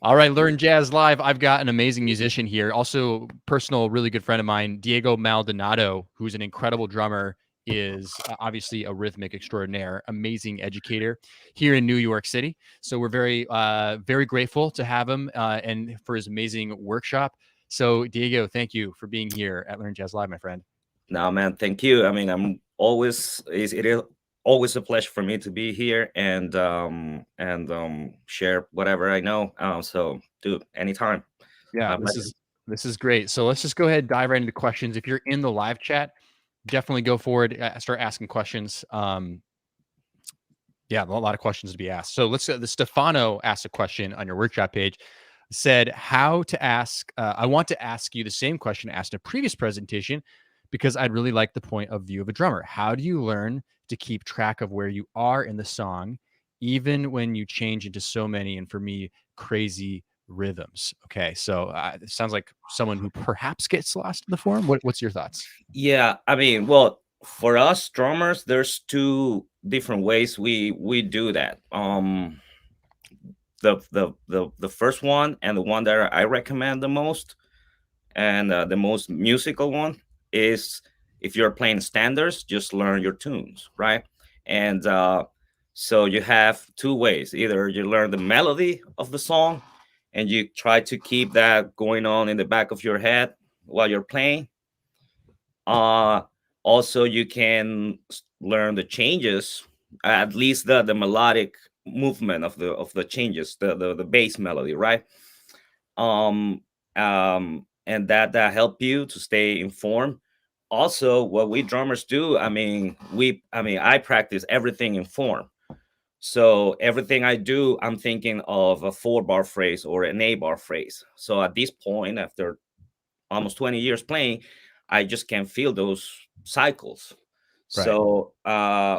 All right, Learn Jazz Live. I've got an amazing musician here, also personal, really good friend of mine, Diego Maldonado, who's an incredible drummer, is obviously a rhythmic extraordinaire, amazing educator here in New York City. So we're very grateful to have him and for his amazing workshop. So Diego, thank you for being here at Learn Jazz Live, my friend. No, man, thank you. I mean, it is always a pleasure for me to be here and share whatever I know. So, dude, anytime. Yeah, My pleasure. this is great. So let's just go ahead and dive right into questions. If you're in the live chat, definitely go forward, start asking questions. Yeah, a lot of questions to be asked. So let's the Stefano asked a question on your workshop page, said how to ask. I want to ask you the same question asked in a previous presentation because I'd really like the point of view of a drummer. How do you learn to keep track of where you are in the song, even when you change into so many, and for me, crazy rhythms? Okay, so it sounds like someone who perhaps gets lost in the form. What's your thoughts? Yeah, I mean, well, for us drummers, there's two different ways we do that. The first one and the one that I recommend the most and the most musical one is if you're playing standards, just learn your tunes, right? And so you have two ways: either you learn the melody of the song and you try to keep that going on in the back of your head while you're playing. uh Also, you can learn the changes, at least the melodic movement of the changes, the bass melody, right? um and that help you to stay informed. Also, what we drummers do, I practice everything in form. So everything I do, I'm thinking of a 4 bar phrase or an 8 bar phrase. So at this point, after almost 20 years playing, I just can feel those cycles. Right. So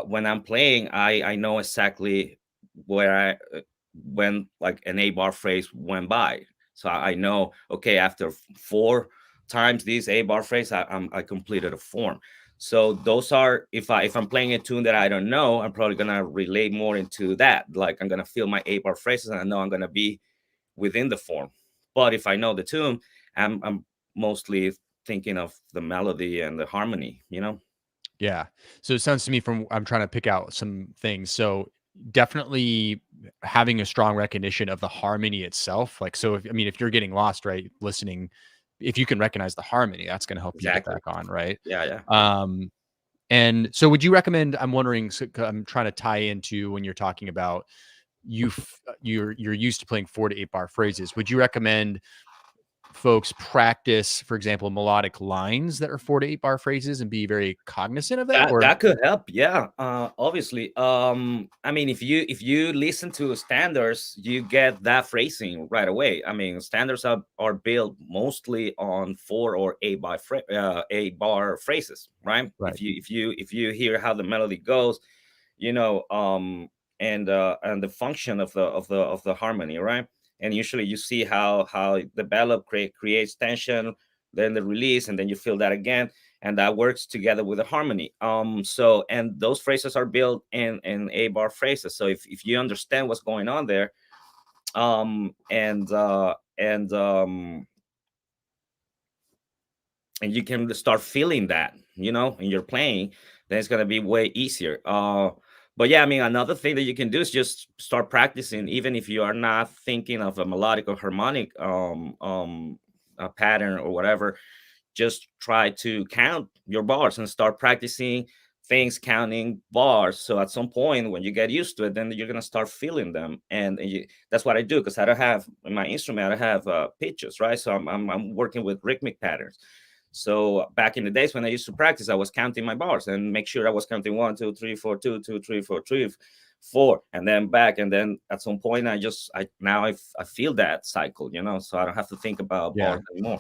when I'm playing, I know exactly where when like an 8 bar phrase went by. So I know, okay, after 4 times this 8 bar phrase, I completed a form. So those are, if I'm playing a tune that I don't know, I'm probably gonna relate more into that. Like I'm gonna feel my 8 bar phrases, and I know I'm gonna be within the form. But if I know the tune, I'm mostly thinking of the melody and the harmony, you know? Yeah. So it sounds to me from I'm trying to pick out some things. So definitely having a strong recognition of the harmony itself. Like, so if, I mean, if you're getting lost, right, listening, if you can recognize the harmony, that's going to help you get Exactly. back on, right? Yeah, yeah, yeah. Um, and so would you recommend, I'm wondering, so I'm trying to tie into when you're talking about you're used to playing 4 to 8 bar phrases. Would you recommend folks practice, for example, melodic lines that are 4 to 8 bar phrases and be very cognizant of that? Or That could help. Yeah. Obviously. I mean, if you listen to standards, you get that phrasing right away. I mean, standards are built mostly on 8 bar phrases, right? right, If you hear how the melody goes, you know, and the function of the harmony, right? And usually you see how it develop creates tension, then the release, and then you feel that again, and that works together with the harmony. So, and those phrases are built in 8 bar phrases. So if you understand what's going on there, and you can start feeling that, and you're playing, then it's going to be way easier. But yeah, I mean, another thing that you can do is just start practicing, even if you are not thinking of a melodic or harmonic a pattern or whatever. Just try to count your bars and start practicing things counting bars. So at some point when you get used to it, then you're going to start feeling them. And that's what I do, because I don't have in my instrument, I don't have pitches, right? So I'm working with rhythmic patterns. So back in the days when I used to practice, I was counting my bars and make sure I was counting 1 2 3 4 2 2 3 4 3 4, and then back. And then at some point, I feel that cycle, so I don't have to think about yeah. bars anymore.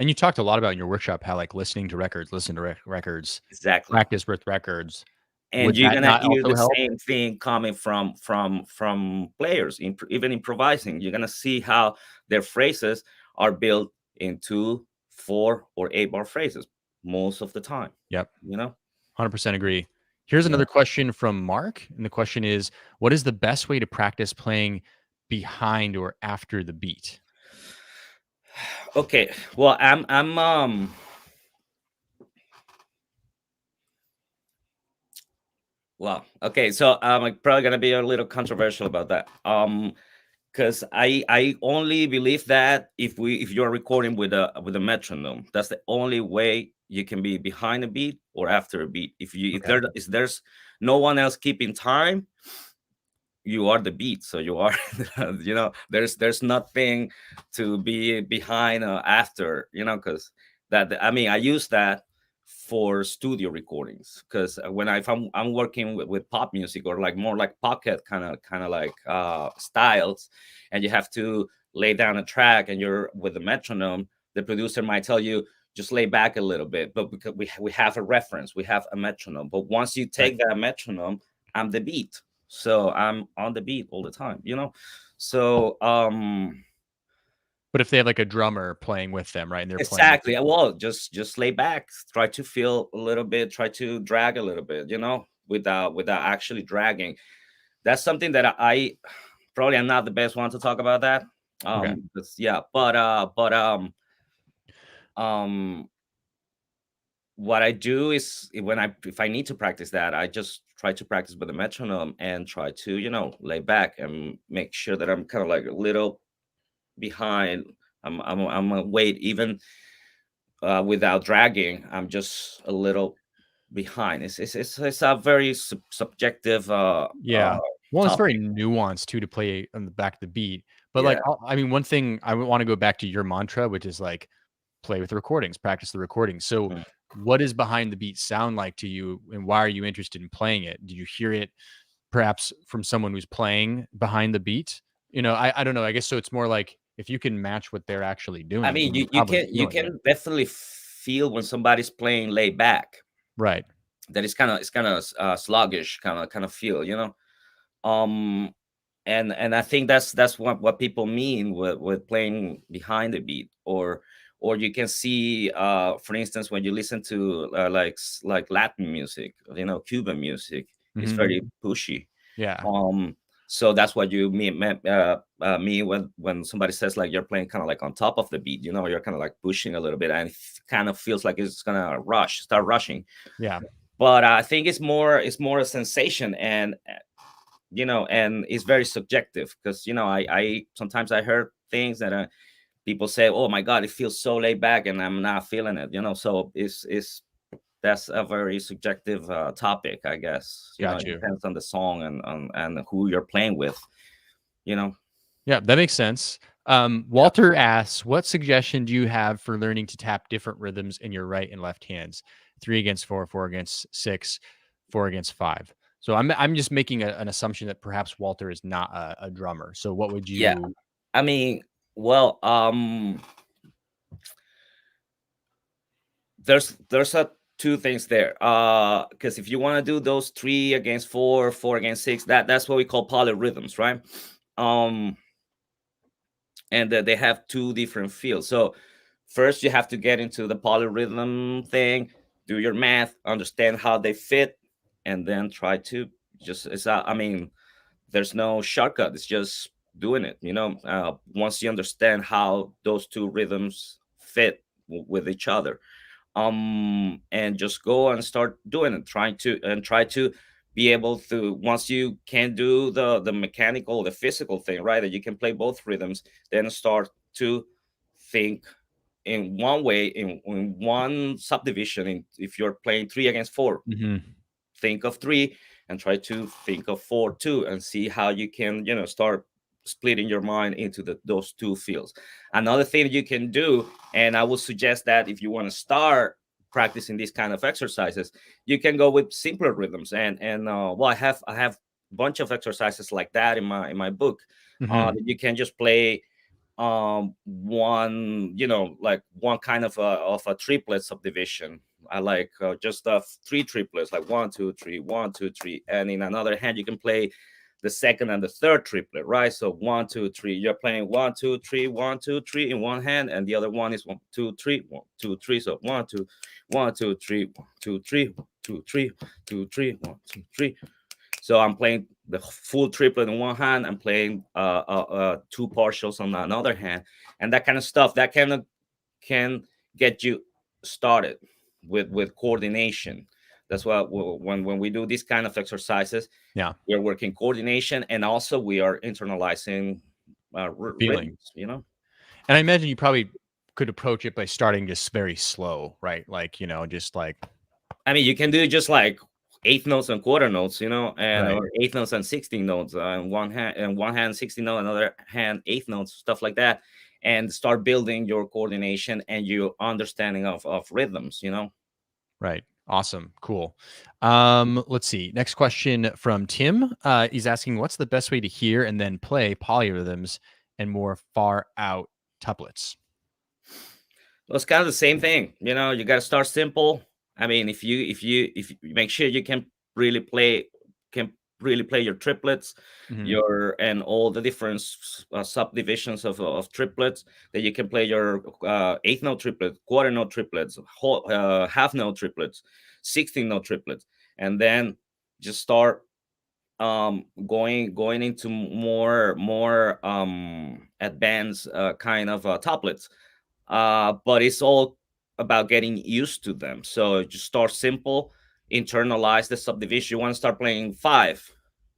And you talked a lot about in your workshop how like listening to records, listen to records, Exactly. practice with records. And Would you're that gonna not hear also the help? same thing coming from players, even improvising. You're gonna see how their phrases are built into 4 or 8 bar phrases most of the time. Yep. You know? 100% agree. Here's Yeah. another question from Mark. And the question is, what is the best way to practice playing behind or after the beat? Okay, well, well, okay, so I'm probably gonna be a little controversial about that. Because I only believe that if you're recording with a metronome, that's the only way you can be behind a beat or after a beat. Okay. If there's no one else keeping time, you are the beat. So you are, there's nothing to be behind after, because that, I mean, I use that for studio recordings, because when if I'm working with pop music, or like more like pocket kind of like styles, and you have to lay down a track and you're with the metronome, the producer might tell you just lay back a little bit, but because we have a reference, we have a metronome, but once you Right. take that metronome, I'm the beat, so I'm on the beat all the time. So But if they have like a drummer playing with them, right, and they're playing with exactly. Well, just lay back, try to feel a little bit, try to drag a little bit, without actually dragging. That's something that I probably am not the best one to talk about that. okay. Yeah, um what I do is, when if I need to practice that, I just try to practice with the metronome and try to, lay back and make sure that I'm kind of like a little behind. I'm a wait, even without dragging. I'm just a little behind. It's a very subjective Yeah. Well, it's very topic. nuanced too to play on the back of the beat. But like, Yeah. I mean, one thing I want to go back to your mantra, which is like play with the recordings, practice the recordings. So, Mm. what does behind the beat sound like to you, and why are you interested in playing it? Did you hear it perhaps from someone who's playing behind the beat? I don't know. I guess so. It's more like if you can match what they're actually I doing, mean, then you're you probably can you feeling it. can definitely feel when somebody's playing laid back. Right. That it's kind of sluggish, kind of feel. Um, and I think that's what people mean with playing behind the beat, or you can see, for instance, when you listen to like Latin music, Cuban music, it's Hmm. very pushy. Yeah. um so that's what you mean when somebody says like you're playing kind of like on top of the beat, you're kind of like pushing a little bit, and it kind of feels like it's gonna start rushing. Yeah. But I think it's more a sensation, and and it's very subjective, because I sometimes I heard things that people say, oh my god, it feels so laid back, and I'm not feeling it. So it's that's a very subjective topic, I guess. Got It you. depends on the song and who you're playing with. you know Yeah, that makes sense. yeah. Walter asks, what suggestion do you have for learning to tap different rhythms in your right and left hands? 3 against 4, 4 against 6, 4 against 5. So I'm just making an assumption that perhaps Walter is not a drummer. So what would Yeah, you? I mean, well, there's a two things there, because if you want to do those 3 against 4, 4 against 6, that's what we call polyrhythms, right? um and they have two different fields. So first you have to get into the polyrhythm thing, do your math, understand how they fit, and then try to just, I mean, there's no shortcut, it's just doing it. Once you understand how those two rhythms fit with each other, and just go and start doing it, try to be able to, once you can do the mechanical, the physical thing, right, that you can play both rhythms, then start to think in one way, in one subdivision. If you're playing 3 against 4, Mhm. think of 3 and try to think of 4 too, and see how you can start splitting your mind into those two fields. Another thing you can do, and I would suggest that if you want to start practicing these kind of exercises, you can go with simpler rhythms. And well, I have a bunch of exercises like that in my book, Mhm. that you can just play one, like one kind of a triplet subdivision. I like just three triplets, like 1 2 3 1 2 3, and in another hand you can play the second and the third triplet, right? So 1 2 3, you're playing 1 2 3 1 2 3 in one hand, and the other one is 1 2 3 1 2 3. So 1 2 1 2 3 1 2 3 1 2 3 1 2 3 1 2 3. So I'm playing the full triplet in one hand, I'm playing two partials on another hand, and that kind of stuff. That kind of can get you started with coordination. That's why when we do these kind of exercises, Yeah. we're working coordination, and also we are internalizing Feeling. rhythms. You know, And I imagine you probably could approach it by starting just very slow, right? Like, just like I mean, you can do just like eighth notes and quarter notes, you know, and right, or eighth notes and 16 notes on one hand 16 note, another hand eighth notes, stuff like that, and start building your coordination and your understanding of rhythms, you know. right. Awesome. Cool. Let's see. Next question from Tim. He's asking, what's the best way to hear and then play polyrhythms and more far out tuplets? Well, it's kind of the same thing, you know. You got to start simple. I mean, if you make sure you can really play your triplets, Hmm. your and all the different subdivisions of triplets, that you can play your eighth note triplets, quarter note triplets, half note triplets, 16 note triplets, and then just start going into more advanced kind of tuplets, but it's all about getting used to them. So just start simple, internalize the subdivision. You want to start playing five,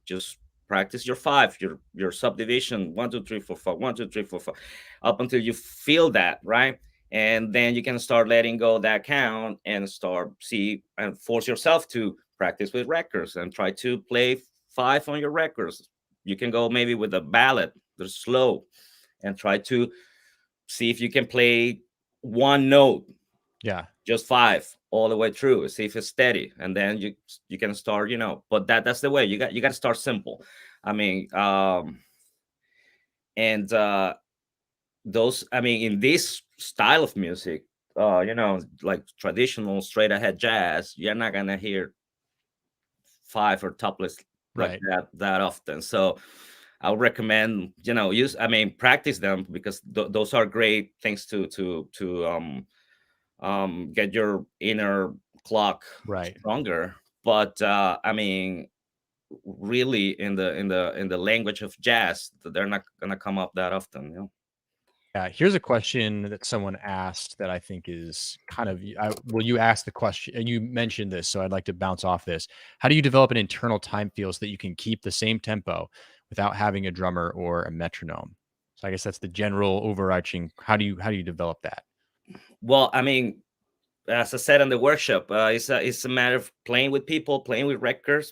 just practice your five, your subdivision, 1 2 3 4 5, 1 2 3 4 5, up until you feel that, right? And then you can start letting go that count and start see and force yourself to practice with records and try to play five on your records. You can go maybe with a ballad, they're slow, and try to see if you can play one note, Yeah. just five all the way through, see if it's steady, and then you can start, you know. But that's the way you got to start simple. I mean, and those, I mean, in this style of music, you know, like traditional straight ahead jazz, you're not gonna hear five or tuplets like Right. that often. So I'll recommend, you know, use, I mean, practice them, because those are great things to get your inner clock Right. stronger. But I mean, really, in the language of jazz, they're not gonna come up that often, you know. Yeah, here's a question that someone asked that I think is kind of well, you asked the question and you mentioned this, so I'd like to bounce off this. How do you develop an internal time feel so that you can keep the same tempo without having a drummer or a metronome? So I guess that's the general overarching. How do you develop that? Well, I mean, as I said in the workshop, it's a matter of playing with people, playing with records.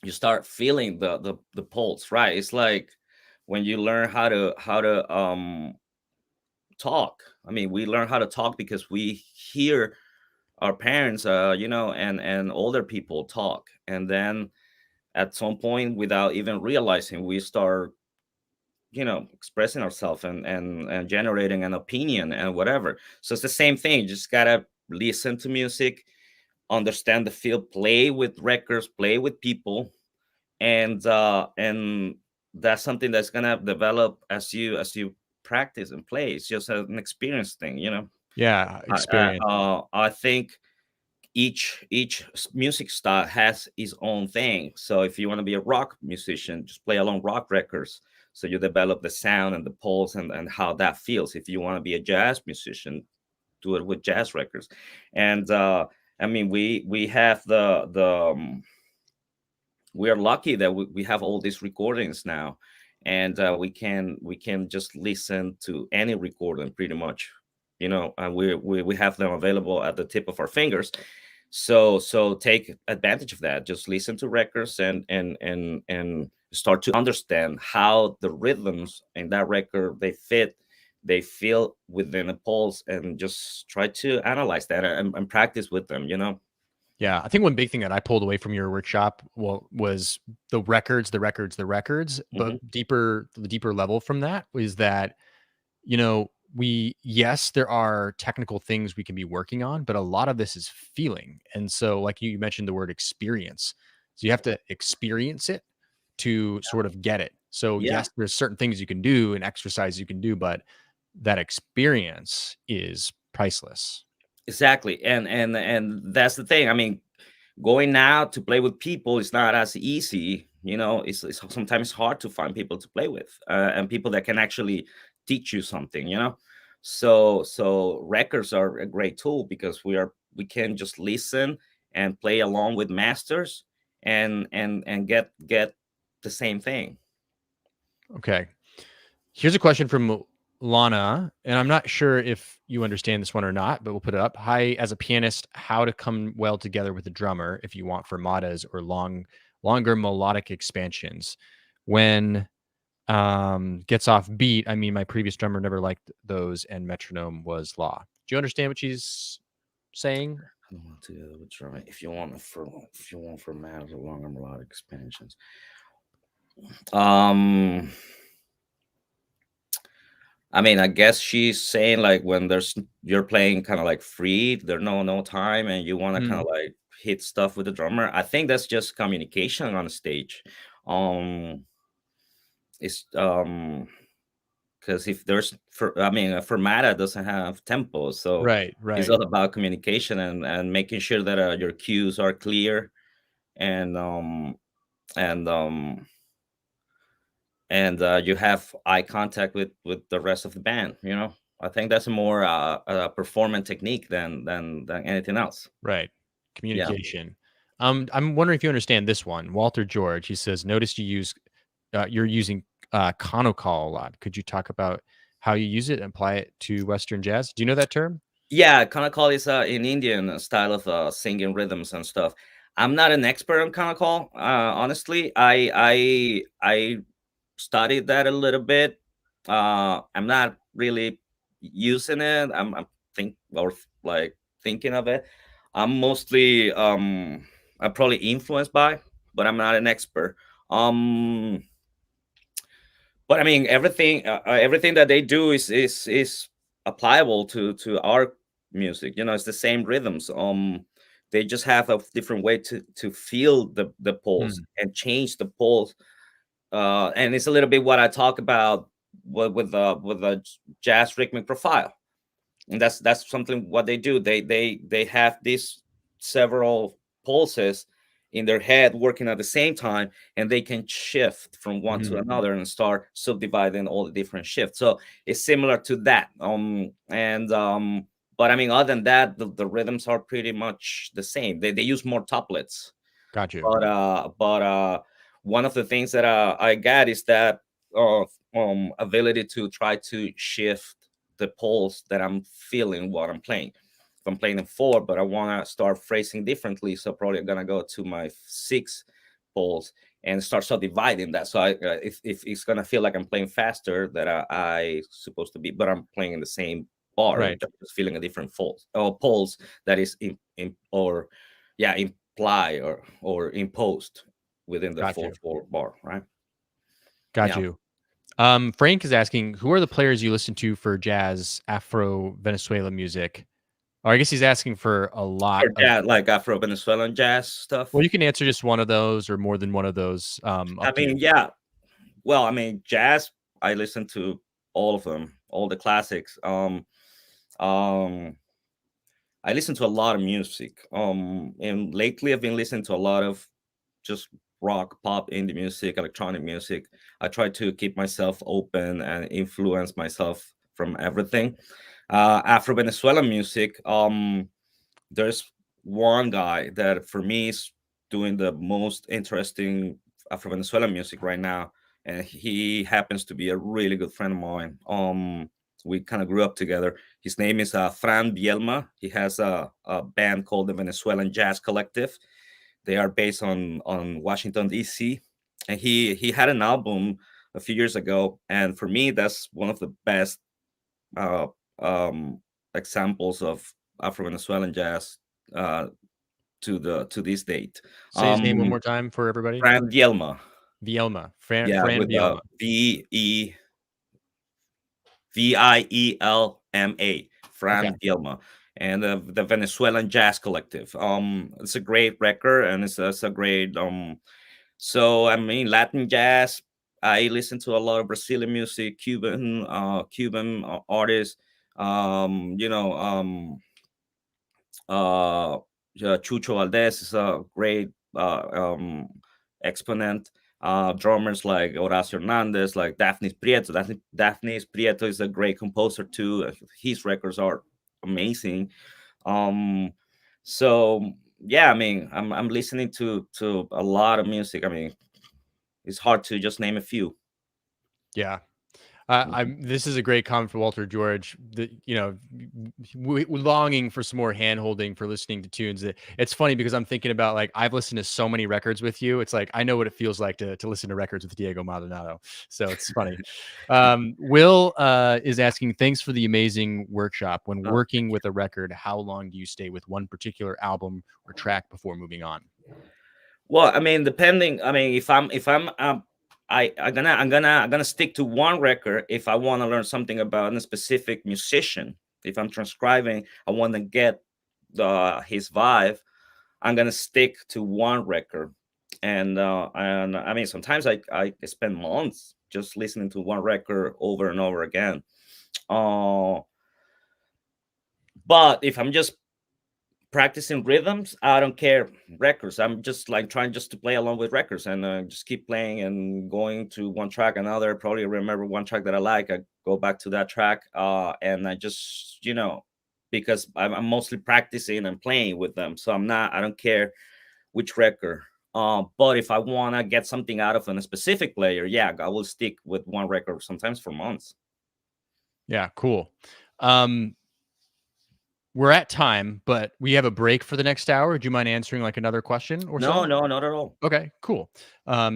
You start feeling the pulse, right? It's like when you learn how to talk. I mean, we learn how to talk because we hear our parents, you know, and older people talk, and then at some point, without even realizing, we start, you know, expressing ourselves and generating an opinion and whatever. So it's the same thing. You just gotta listen to music, understand the feel, play with records, play with people, and that's something that's gonna develop as you practice and play. It's just an experience thing, you know. Yeah, experience. I think each music style has its own thing. So if you want to be a rock musician, just play along rock records. So you develop the sound and the pulse and how that feels. If you want to be a jazz musician, do it with jazz records. And I mean, we have we are lucky that we have all these recordings now, and we can just listen to any recording pretty much, you know, and we have them available at the tip of our fingers. So take advantage of that. Just listen to records and start to understand how the rhythms in that record they feel within a pulse, and just try to analyze that and practice with them, you know. Yeah, I think one big thing that I pulled away from your workshop, well, was the records, the records, the records, but Hmm. the deeper level from that was that yes, there are technical things we can be working on, but a lot of this is feeling. And so, like you mentioned the word experience. So you have to experience it to sort of get it. So, Yeah, yes, there's certain things you can do and exercise you can do, but that experience is priceless. exactly. And that's the thing. I mean, Going out to play with people is not as easy. It's sometimes hard to find people to play with, and people that can actually teach you something. So records are a great tool because we can just listen and play along with masters and get the same thing. Okay. Here's a question from Lana, and I'm not sure if you understand this one or not, but we'll put it up. Hi, as a pianist, how to come well together with a drummer if you want fermatas or longer melodic expansions. When gets off beat, I mean, my previous drummer never liked those, and metronome was law. Do you understand what she's saying? I don't want to try if you want for matters or longer melodic expansions. Um, I mean, I guess she's saying like when you're playing kind of like free, there's no time, and you want to kind Mm, of like hit stuff with the drummer. I think that's just communication on stage. Um, it's because if I mean, a fermata doesn't have tempo, so right, it's right, all about communication and making sure that your cues are clear and and um you have eye contact with the rest of the band. I think that's a more a performance technique than anything else. right. Yeah. Communication. I'm wondering if you understand this one. Walter George, he says, noticed you're using conocall a lot. Could you talk about how you use it and apply it to Western jazz? Do you know that term? Yeah, Kanakal is an Indian style of singing rhythms and stuff. I'm not an expert on Kanakal. Honestly, I studied that a little bit. I'm not really using it. I'm think or like thinking of it. I'm mostly I'm probably influenced by, but I'm not an expert. Um, but I mean, everything that they do is applicable to our music. It's the same rhythms. They just have a different way to feel the pulse Mm, and change the pulse. And it's a little bit what I talk about with a jazz rhythmic profile, and that's something what they do. They have these several pulses in their head working at the same time, and they can shift from one to mhm. another and start subdividing all the different shifts. So it's similar to that. And But I mean, other than that, the rhythms are pretty much the same. They use more tuplets, Got you. but one of the things that I got is that uh, ability to try to shift the pulse that I'm feeling while I'm playing. If I'm playing in four, but I want to start phrasing differently, so probably I'm gonna go to my six pulse and start subdividing that. So if it's gonna feel like I'm playing faster, that I supposed to be, but I'm playing in the same bar, Right. just feeling a different pulse that is in or yeah imply or imposed within the Got four you. four bar, right? Got Yeah. you. Frank is asking, who are the players you listen to for jazz, Afro, Venezuela music? Or I guess he's asking for a lot For of. jazz, like Afro Venezuelan jazz Well, stuff. you can answer just one of those or more than one of those. I Up to mean, you. yeah. Well, I mean, jazz. I listen to all of them, all the classics. Um, I listen to a lot of music. And lately I've been listening to a lot of just rock, pop, indie music, electronic music. I try to keep myself open and influence myself from everything. Afro Venezuelan music. There's one guy that for me is doing the most interesting Afro Venezuelan music right now, and he happens to be a really good friend of mine. We kind of grew up together. His name is Fran Bielma. He has a band called the Venezuelan Jazz Collective. They are based on Washington D.C. and he had an album a few years ago, and for me that's one of the best uh, um, examples of Afro Venezuelan jazz uh, to this date. Say his name one Um, more time for everybody. Fran Bielma, Vielma. yeah, Fran with Vielma. VEVIELMA, Okay. Fran Bielma, and the Venezuelan Jazz Collective. It's a great record, and it's a great So I mean, Latin jazz. I listen to a lot of Brazilian music, Cuban artists. Um, you know, um, uh, Chucho Valdez is a great exponent. Drummers like Horacio Hernandez, like Daphne Prieto. Daphne Prieto is a great composer too. His records are amazing. Um, so yeah, I mean, I'm listening to a lot of music. I mean, it's hard to just name a few. Yeah. Mhm. I'm. This is a great comment for Walter George. The longing for some more hand holding for listening to tunes. It's funny because I'm thinking about like I've listened to so many records with you. It's like I know what it feels like to listen to records with Diego Maldonado. So it's funny. Will is asking, thanks for the amazing workshop. When Oh, working with a record, how long do you stay with one particular album or track before moving on? well, I mean, depending. I mean, if I'm I'm gonna stick to one record if I want to learn something about a specific musician. If I'm transcribing, I want to get the his vibe. I'm gonna stick to one record, and I mean, sometimes I spend months just listening to one record over and over again. Uh, but if I'm just practicing rhythms, I don't care records. I'm just like trying just to play along with records and just keep playing and going to one track another. Probably remember one track that I like, I go back to that track, and I just because I'm mostly practicing and playing with them, so I don't care which record. But if I want to get something out of a specific player, yeah, I will stick with one record sometimes for months. Yeah, cool. Um, we're at time, but we have a break for the next hour. Do you mind answering like another question or No, so? no, not at all. Okay, cool.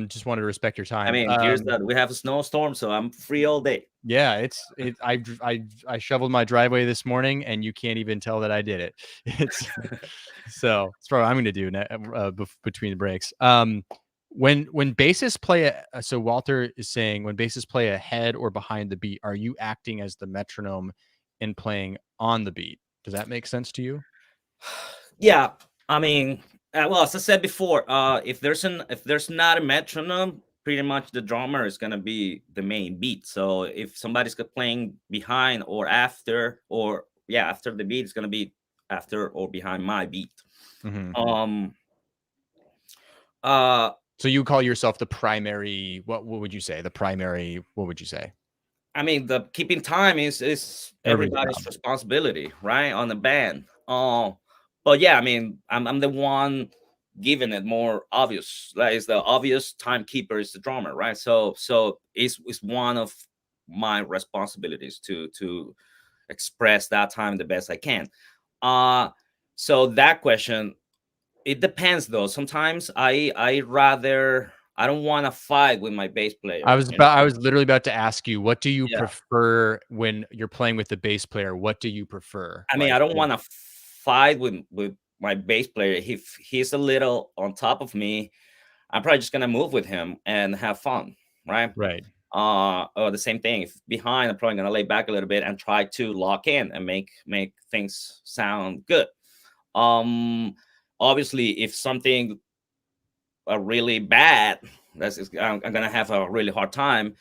Just wanted to respect your I time. mean, here's that we have a snowstorm, so I'm free all day. Yeah, I shoveled my driveway this morning, and you can't even tell that I did it. It's it's probably what I'm going to do between the breaks. When bassists play so Walter is saying when bassists play ahead or behind the beat, are you acting as the metronome and playing on the beat? Does that make sense to you? Yeah, I mean, well, as I said before, if there's not a metronome, pretty much the drummer is gonna be the main beat. So if somebody's playing behind or after, or yeah, after the beat, it's gonna be after or behind my beat. Mhm. Um, uh, So you call yourself the primary, what would you say? The primary, what would you say? I mean, the keeping time is Everybody's everybody's job. responsibility, right? On the band. But yeah, I mean, I'm the one giving it more obvious. Like, is the obvious timekeeper is the drummer, right? So it's one of my responsibilities to express that time the best I can. Uh so that question, it depends though. Sometimes I don't want to fight with my bass player, you I know? was literally about to ask you, what do you Yeah. prefer when you're playing with the bass player? What do you prefer? I mean, I Like, don't want to fight with my bass player. If he's a little on top of me, I'm probably just gonna move with him and have fun, right? right. Or the same thing. If behind, I'm probably gonna lay back a little bit and try to lock in and make things sound good. Um, Obviously, if something really bad, I'm gonna have a really hard time.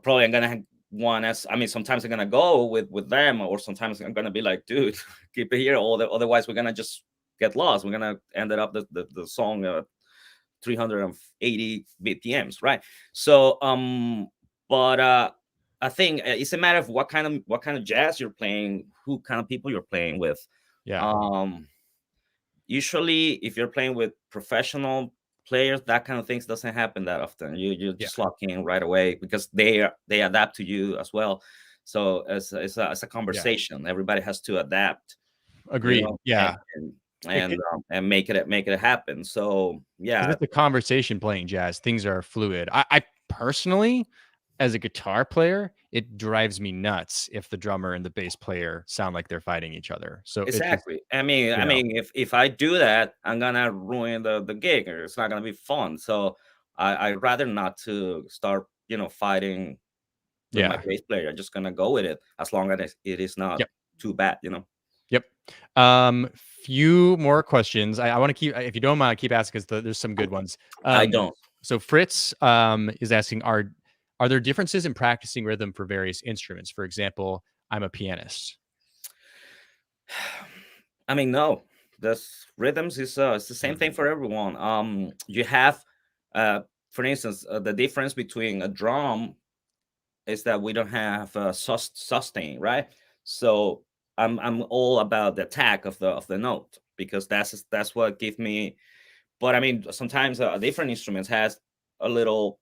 Probably I'm gonna want as I mean, sometimes I'm gonna go with them, or sometimes I'm gonna be like, dude, keep it here, or otherwise we're gonna just get lost. We're gonna end up the song 380 BPMs, right? So but I think it's a matter of what kind of jazz you're playing, who kind of people you're playing with. Yeah. Um Usually if you're playing with professional players, that kind of things doesn't happen that often. You Yeah. just lock in right away because they adapt to you as well. So it's a Yeah. conversation. Everybody has to adapt, you Agreed. know, Yeah. and make it happen. So Because yeah, it's a conversation playing jazz. Things are fluid. I personally, as a guitar player, it drives me nuts if the drummer and the bass player sound like they're fighting each other. So it's just, exactly. you know, If I do that, I'm gonna ruin the gig, or it's not gonna be fun. So I'd rather not to start, fighting with my yeah. bass player. I'm just gonna go with it as long as it is not Yep. too bad. Yep. Few more questions. I want to keep, if you don't mind, keep asking because there's some good ones. I Um, don't. so Fritz is asking, are there differences in practicing rhythm for various instruments? For example, I'm a pianist. I mean, no. this rhythms is it's the same thing Mhm. for everyone. You have, uh, for instance, the difference between a drum is that we don't have sustain, right? So I'm all about the attack of the note, because that's what give me. But I mean, sometimes different instruments has a little,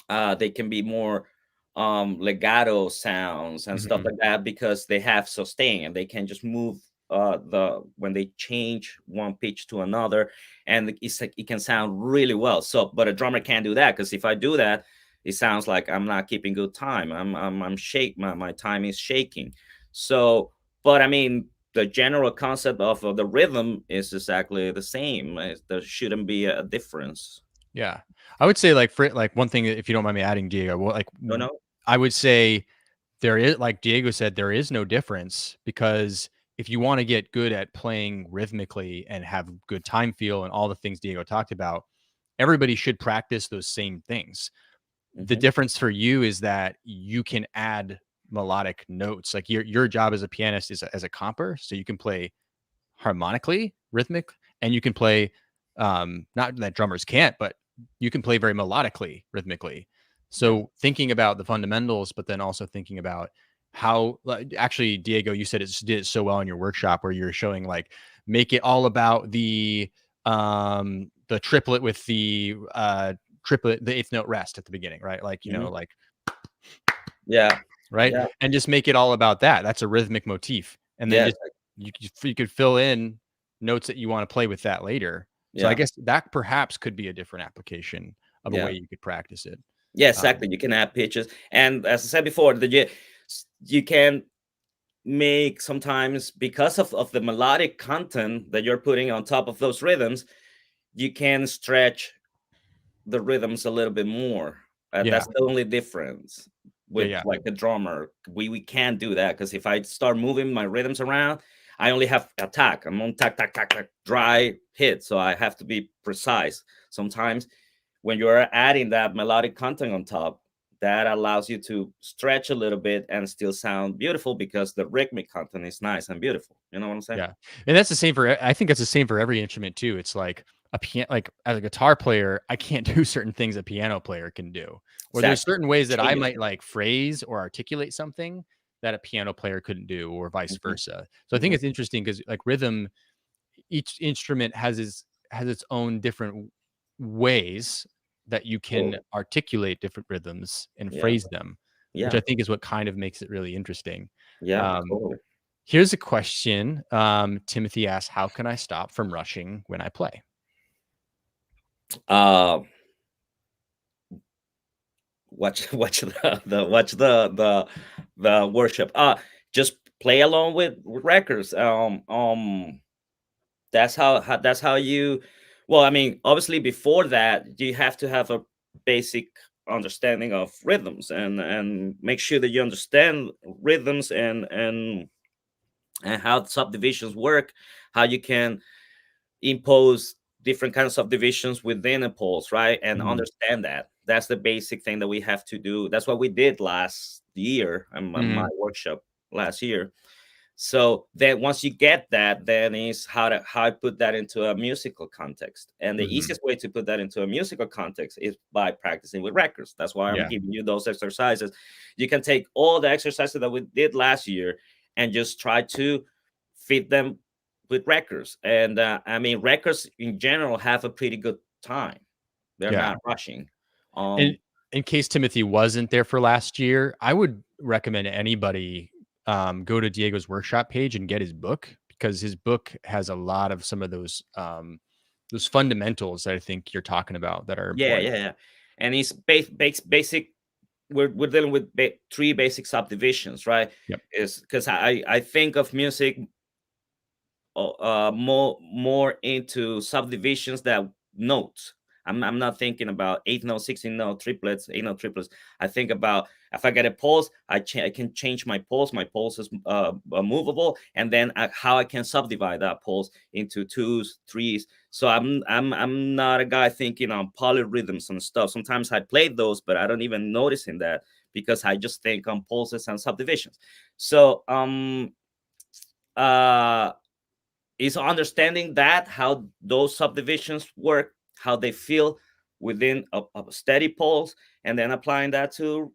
they can be more legato sounds and stuff Mhm. like that, because they have sustain and they can just move the when they change one pitch to another, and it's like it can sound really well. So but a drummer can't do that, because if I do that, it sounds like I'm not keeping good time. I'm shake my time is shaking. So but I mean, the general concept of the rhythm is exactly the same. There shouldn't be a difference. Yeah. I would say, like, for like, one thing, if you don't mind me adding, Diego, well, like, No, no. I would say there is, like Diego said, there is no difference, because if you wanna get good at playing rhythmically and have good time feel and all the things Diego talked about, everybody should practice those same things. The Hmm. difference for you is that you can add melodic notes. Like, your job as a pianist is as a comper, so you can play harmonically, rhythmic, and you can play, not that drummers can't, but you can play very melodically, rhythmically. Yeah. So thinking about the fundamentals, but then also thinking about how, like, actually, Diego, you said it did it so well in your workshop where you're showing, like, make it all about the triplet with the triplet, the eighth note rest at the beginning, right? Like, Hmm. like, Yeah. right? Yeah. And just make it all about that. That's a rhythmic motif. And then Yes. just you could fill in notes that you wanna play with that later. So I Yeah. guess that perhaps could be a different application of a way Yeah. you could practice it. Yeah. Um, Exactly. You can add pitches, and as I said before, you can make sometimes, because of the melodic content that you're putting on top of those rhythms, you can stretch the rhythms a little bit more. yeah, That's the only difference yeah, with yeah, like the drummer. We can't do that, because if I start moving my rhythms around, I only have attack. I'm on tack tack tack tack dry hit, so I have to be precise. Sometimes when you're adding that melodic content on top, that allows you to stretch a little bit and still sound beautiful, because the rhythmic content is nice and beautiful. You know what I'm saying? yeah. And that's the same for I think that's the same for every instrument too. It's like a piano, like, as a guitar player, I can't do certain things a piano player can do. Or there's Exactly. certain ways that I Changes. might, like, phrase or articulate something that a piano player couldn't do, or vice Hmm. versa. So I think Hmm. it's interesting because, like, rhythm, each instrument has its own different ways that you can Totally. articulate different rhythms and Yeah. phrase them, which Yeah. I think is what kind of makes it really interesting. Yeah. Um, Totally. Here's a question. Timothy asks, "How can I stop from rushing when I play?" Uh, watch the worship. Just play along with records. That's how you. Well, I mean, obviously, before that, you have to have a basic understanding of rhythms, and make sure that you understand rhythms, and how subdivisions work, how you can impose different kinds of subdivisions within a pulse, right? And Mhm. understand that. That's the basic thing that we have to do. That's what we did last year in my Mhm. workshop last year. So then once you get that, then is how I put that into a musical context. And the Mhm. easiest way to put that into a musical context is by practicing with records. That's why I'm Yeah. giving you those exercises. You can take all the exercises that we did last year and just try to fit them with records. And I mean, records in general have a pretty good time. They're Yeah. not rushing. And Um, in case Timothy wasn't there for last year, I would recommend anybody, go to Diego's workshop page and get his book, because his book has a lot of some of those fundamentals that I think you're talking about that are yeah, important. yeah, yeah. And it's basic. We're dealing with three basic subdivisions, right? Yep. Is because I think of music more into subdivisions that notes. I'm not thinking about eighth note, 16 note triplets, eight note triplets. I think about if I get a pulse, I can change my pulse. My pulse is movable, and then how I can subdivide that pulse into twos, threes. So I'm not a guy thinking on polyrhythms and stuff. Sometimes I play those, but I don't even notice in that, because I just think on pulses and subdivisions. So uh Is understanding that how those subdivisions work, how they feel within a steady pulse, and then applying that to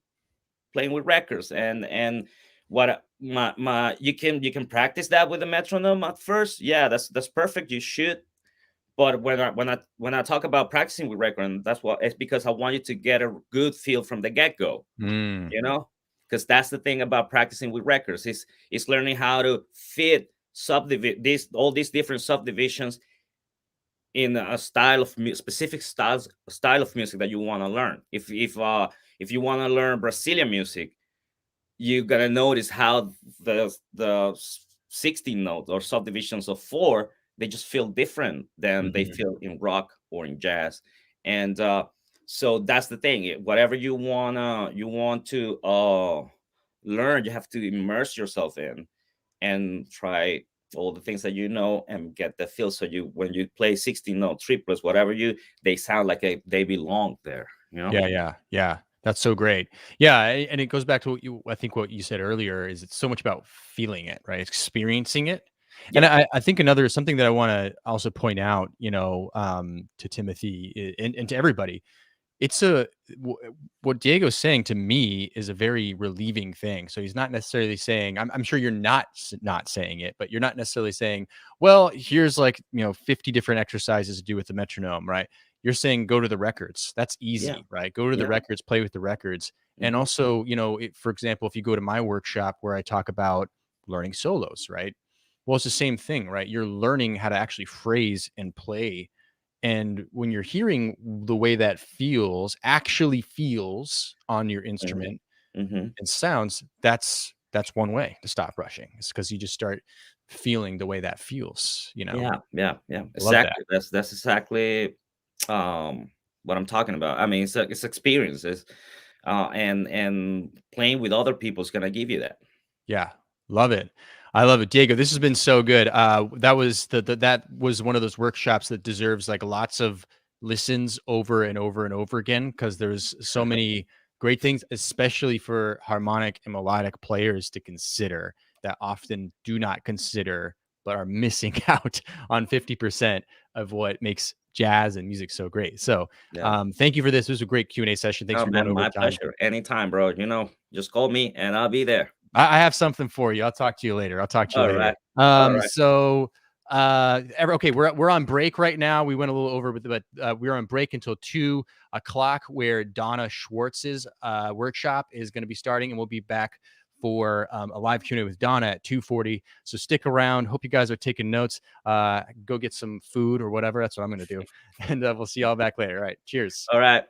playing with records. And what my you can practice that with a metronome at first. Yeah, that's perfect. You should. But when I talk about practicing with record, and that's what it's because I want you to get a good feel from the get go. Mm. You know, because that's the thing about practicing with records is learning how to fit subdivide these all these different subdivisions in a style of specific style of music that you want to learn. If you want to learn Brazilian music, you gotta notice how the 16 notes or subdivisions of four, they just feel different than they Mhm. feel in rock or in jazz. And so that's the thing. Whatever you want to learn, you have to immerse yourself in and try all the things that you know and get the feel. So you when you play 16 note triplets, whatever you they sound like they belong there, you know? Yeah, yeah, yeah. That's so great. Yeah, and it goes back to I think what you said earlier is it's so much about feeling it, right? Experiencing it. And Yeah, I think another something that I want to also point out, to Timothy and to everybody, it's what Diego's saying to me is a very relieving thing. So he's not necessarily saying, I'm sure you're not saying it, but you're not necessarily saying, well, here's like, 50 different exercises to do with the metronome, right? You're saying go to the records. That's yeah, easy, right? Go to the yeah. records, play with the records. And Hmm. also, for example, if you go to my workshop where I talk about learning solos, right? Well, it's the same thing, right? You're learning how to actually phrase and play, and when you're hearing the way that actually feels on your Hmm. instrument Hmm. and sounds, that's one way to stop rushing. It's because you just start feeling the way that feels, Yeah, yeah, yeah. I love that. Exactly. That's exactly um what I'm talking about. I mean, it's experiences, and playing with other people is gonna give you that. Yeah, love it. I love it. Diego, this has been so good. That was that was one of those workshops that deserves like lots of listens over and over and over again because there's so many great things, especially for harmonic and melodic players to consider that often do not consider but are missing out on 50% of what makes jazz and music so great. So Yeah. thank you for this. This was a great Q&A session. Thanks Oh for going man, over my time. pleasure. Anytime, bro. Just call me and I'll be there. I have something for you. I'll talk to you later. I'll talk to you All later. right. All right. Okay, we're on break right now. We went a little over, but we're on break until 2 o'clock, where Donna Schwartz's workshop is going to be starting, and we'll be back for a live Q&A with Donna at 2:40. So stick around. Hope you guys are taking notes. Go get some food or whatever. That's what I'm going to do, and we'll see y'all back later. All right. Cheers. All right.